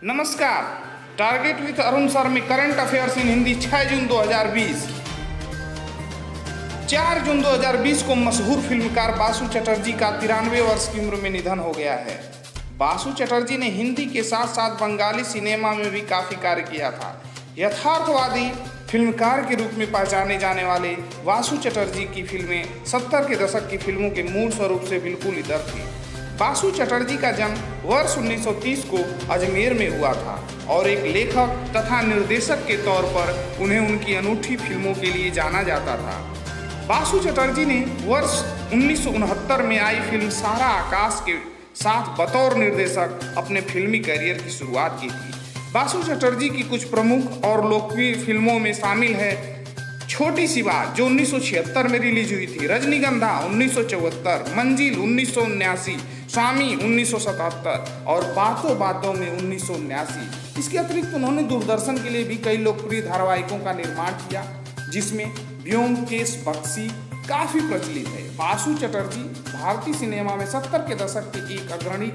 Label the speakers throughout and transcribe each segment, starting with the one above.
Speaker 1: नमस्कार। Target with Arun sir में current affairs in Hindi 6 जून 2020। 4 जून 2020 को मशहूर फिल्मकार बासु चटर्जी का 93 वर्ष की उम्र में निधन हो गया है। बासु चटर्जी ने हिंदी के साथ साथ बंगाली सिनेमा में भी काफ़ी कार्य किया था। यथार्थवादी फिल्मकार के रूप में पहचाने जाने वाले बासु चटर्जी की फिल्में 70 के दशक की फिल्मों के मूल स्वरूप से बिल्कुल इधर थी। बासु चटर्जी का जन्म वर्ष 1930 को अजमेर में हुआ था और एक लेखक तथा निर्देशक के तौर पर उन्हें उनकी अनूठी फिल्मों के लिए जाना जाता था। बासु चटर्जी ने वर्ष 1969 में आई फिल्म सारा आकाश के साथ बतौर निर्देशक अपने फिल्मी करियर की शुरुआत की थी। बासु चटर्जी की कुछ प्रमुख और लोकप्रिय फिल्मों में शामिल है छोटी सी बात जो 1976 में रिलीज हुई थी, रजनीगंधा 1974, मंजिल 1979, स्वामी 1977 और बातों बातों में 1979। इसके अतिरिक्त उन्होंने दूरदर्शन के लिए भी कई लोकप्रिय धारावाहिकों का निर्माण किया जिसमें ब्योमकेश बख्शी काफ़ी प्रचलित है। बासु चटर्जी भारतीय सिनेमा में 70 के दशक के एक अग्रणी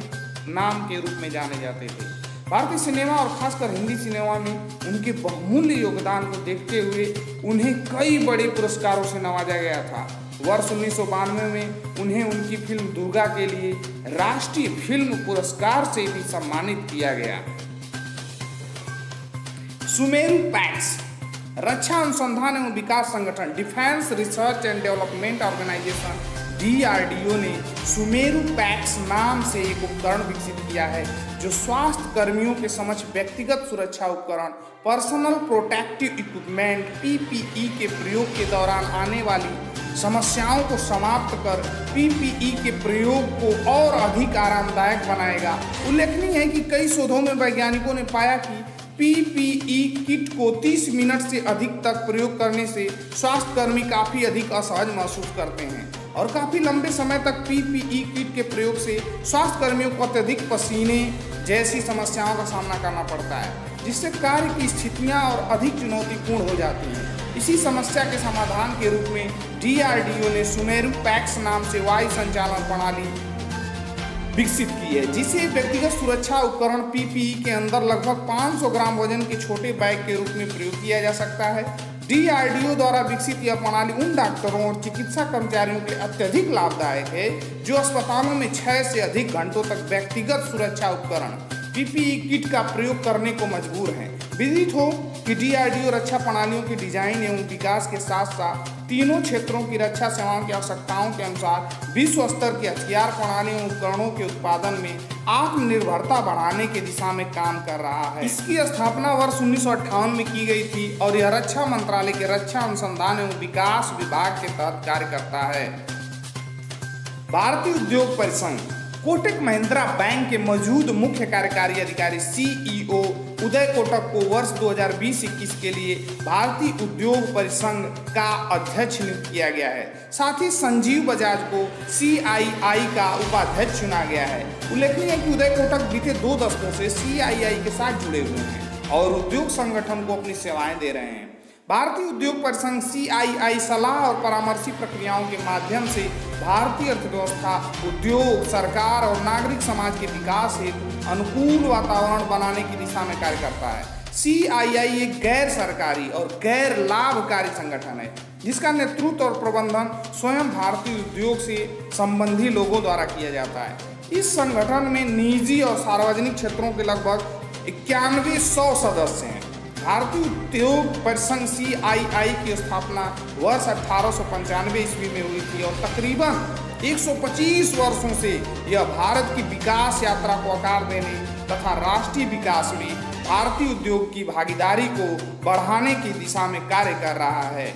Speaker 1: नाम के रूप में जाने जाते थे। भारतीय सिनेमा और खासकर हिंदी सिनेमा में उनके बहुमूल्य योगदान को देखते हुए उन्हें कई बड़े पुरस्कारों से नवाजा गया था। वर्ष 1992 में उन्हें उनकी फिल्म दुर्गा के लिए राष्ट्रीय फिल्म पुरस्कार से भी सम्मानित किया गया। सुमेरु पैक्स रक्षा अनुसंधान एवं विकास संगठन defence research and development organisation DRDO ने सुमेरु पैक्स नाम से एक उपकरण विकसित किया है जो स्वास्थ्य कर्मियों के समक्ष व्यक्तिगत सुरक्षा उपकरण पर्सनल प्रोटेक्टिव इक्विपमेंट PPE के प्रयोग के दौरान आने वाली समस्याओं को समाप्त कर PPE के प्रयोग को और अधिक आरामदायक बनाएगा। उल्लेखनीय है कि कई शोधों में वैज्ञानिकों ने पाया कि PPE किट को 30 मिनट से अधिक तक प्रयोग करने से स्वास्थ्यकर्मी काफ़ी अधिक असहज महसूस करते हैं और काफ़ी लंबे समय तक PPE किट के प्रयोग से स्वास्थ्यकर्मियों को अत्यधिक पसीने जैसी समस्याओं का सामना करना पड़ता है जिससे कार्य की स्थितियां और अधिक चुनौतीपूर्ण हो जाती हैं। इसी समस्या के समाधान के रूप में DRDO ने सुमेरु पैक्स नाम से वायु संचालन प्रणाली विकसित की है जिसे व्यक्तिगत सुरक्षा उपकरण PPE के अंदर लगभग 500 ग्राम वजन के छोटे बैग के रूप में प्रयोग किया जा सकता है। DRDO द्वारा विकसित यह प्रणाली उन डॉक्टरों और चिकित्सा कर्मचारियों के अत्यधिक लाभदायक है जो अस्पतालों में 6 से अधिक घंटों तक व्यक्तिगत सुरक्षा उपकरण PPE किट का प्रयोग करने को मजबूर हैं। विदित हो कि DRDO रक्षा प्रणालियों की डिजाइन एवं विकास के साथ साथ तीनों क्षेत्रों की रक्षा सेवाओं की आवश्यकताओं के अनुसार विश्व स्तर के हथियार प्रणालियों एवं उपकरणों के उत्पादन में आत्मनिर्भरता बढ़ाने की दिशा में काम कर रहा है। इसकी स्थापना वर्ष 1958 में की गई थी और यह रक्षा मंत्रालय के रक्षा अनुसंधान एवं विकास विभाग के तहत कार्य करता है। भारतीय उद्योग परिसंघ कोटक महिंद्रा बैंक के मौजूद मुख्य कार्यकारी अधिकारी CEO उदय कोटक को वर्ष 2020-21 के लिए भारतीय उद्योग परिसंघ का अध्यक्ष नियुक्त किया गया है। साथ ही संजीव बजाज को CII का उपाध्यक्ष चुना गया है। उल्लेखनीय है कि उदय कोटक बीते 2 दशकों से CII के साथ जुड़े हुए हैं और उद्योग संगठन को अपनी सेवाएं दे रहे हैं। भारतीय उद्योग परिसंघ CII सलाह और परामर्शी प्रक्रियाओं के माध्यम से भारतीय अर्थव्यवस्था, उद्योग, सरकार और नागरिक समाज के विकास हेतु अनुकूल वातावरण बनाने की दिशा में कार्य करता है। CII एक गैर सरकारी और गैर लाभकारी संगठन है जिसका नेतृत्व और प्रबंधन स्वयं भारतीय उद्योग से संबंधी लोगों द्वारा किया जाता है। इस संगठन में निजी और सार्वजनिक क्षेत्रों के लगभग 9100 सदस्य हैं। भारतीय उद्योग परिसंघ CII की स्थापना वर्ष 1895 ईस्वी में हुई थी और तकरीबन 125 वर्षों से यह भारत की विकास यात्रा को आकार देने तथा राष्ट्रीय विकास में भारतीय उद्योग की भागीदारी को बढ़ाने की दिशा में कार्य कर रहा है।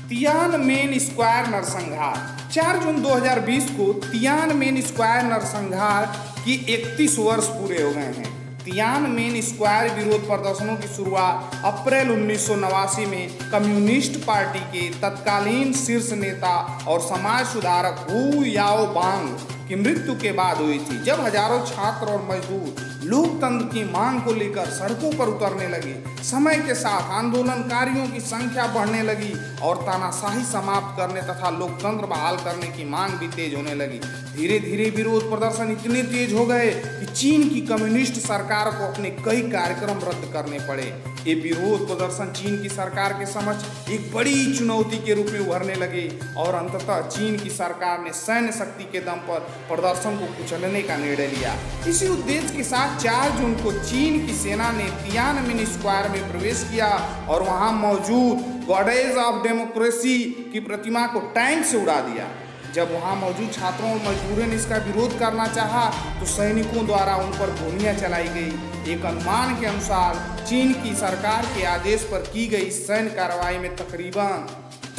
Speaker 1: तियानमेन स्क्वायर नरसंहार 4 जून 2020 को तियानमेन स्क्वायर नरसंहार की 31 वर्ष पूरे हो गए हैं। तियानमेन स्क्वायर विरोध प्रदर्शनों की शुरुआत अप्रैल 1989 में कम्युनिस्ट पार्टी के तत्कालीन शीर्ष नेता और समाज सुधारक हू याओबांग की मृत्यु के बाद हुई थी जब हजारों छात्र और मजदूर लोकतंत्र की मांग को लेकर सड़कों पर उतरने लगे। समय के साथ आंदोलनकारियों की संख्या बढ़ने लगी और तानाशाही समाप्त करने तथा लोकतंत्र बहाल करने की मांग भी तेज होने लगी। धीरे धीरे विरोध प्रदर्शन इतने तेज हो गए कि चीन की कम्युनिस्ट सरकार को अपने कई कार्यक्रम रद्द करने पड़े। ये विरोध प्रदर्शन चीन की सरकार के समक्ष एक बड़ी चुनौती के रूप में उभरने लगे और अंततः चीन की सरकार ने सैन्य शक्ति के दम पर प्रदर्शन को कुचलने का निर्णय लिया। इसी उद्देश्य के साथ 4 जून को चीन की सेना ने तियानमिन स्क्वायर में प्रवेश किया और वहां मौजूद गॉडेज ऑफ डेमोक्रेसी की प्रतिमा को टैंक से उड़ा दिया। जब वहां मौजूद छात्रों और मजदूरों ने इसका विरोध करना चाहा तो सैनिकों द्वारा उन पर गोलियां चलाई गई। एक अनुमान के अनुसार चीन की सरकार के आदेश पर की गई सैन्य कार्रवाई में तकरीबन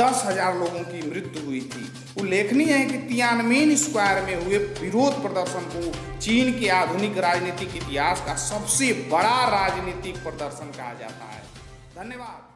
Speaker 1: 10,000 लोगों की मृत्यु हुई थी। उल्लेखनीय है कि तियानमेन स्क्वायर में हुए विरोध प्रदर्शन को चीन के आधुनिक राजनीतिक इतिहास का सबसे बड़ा राजनीतिक प्रदर्शन कहा जाता है। धन्यवाद।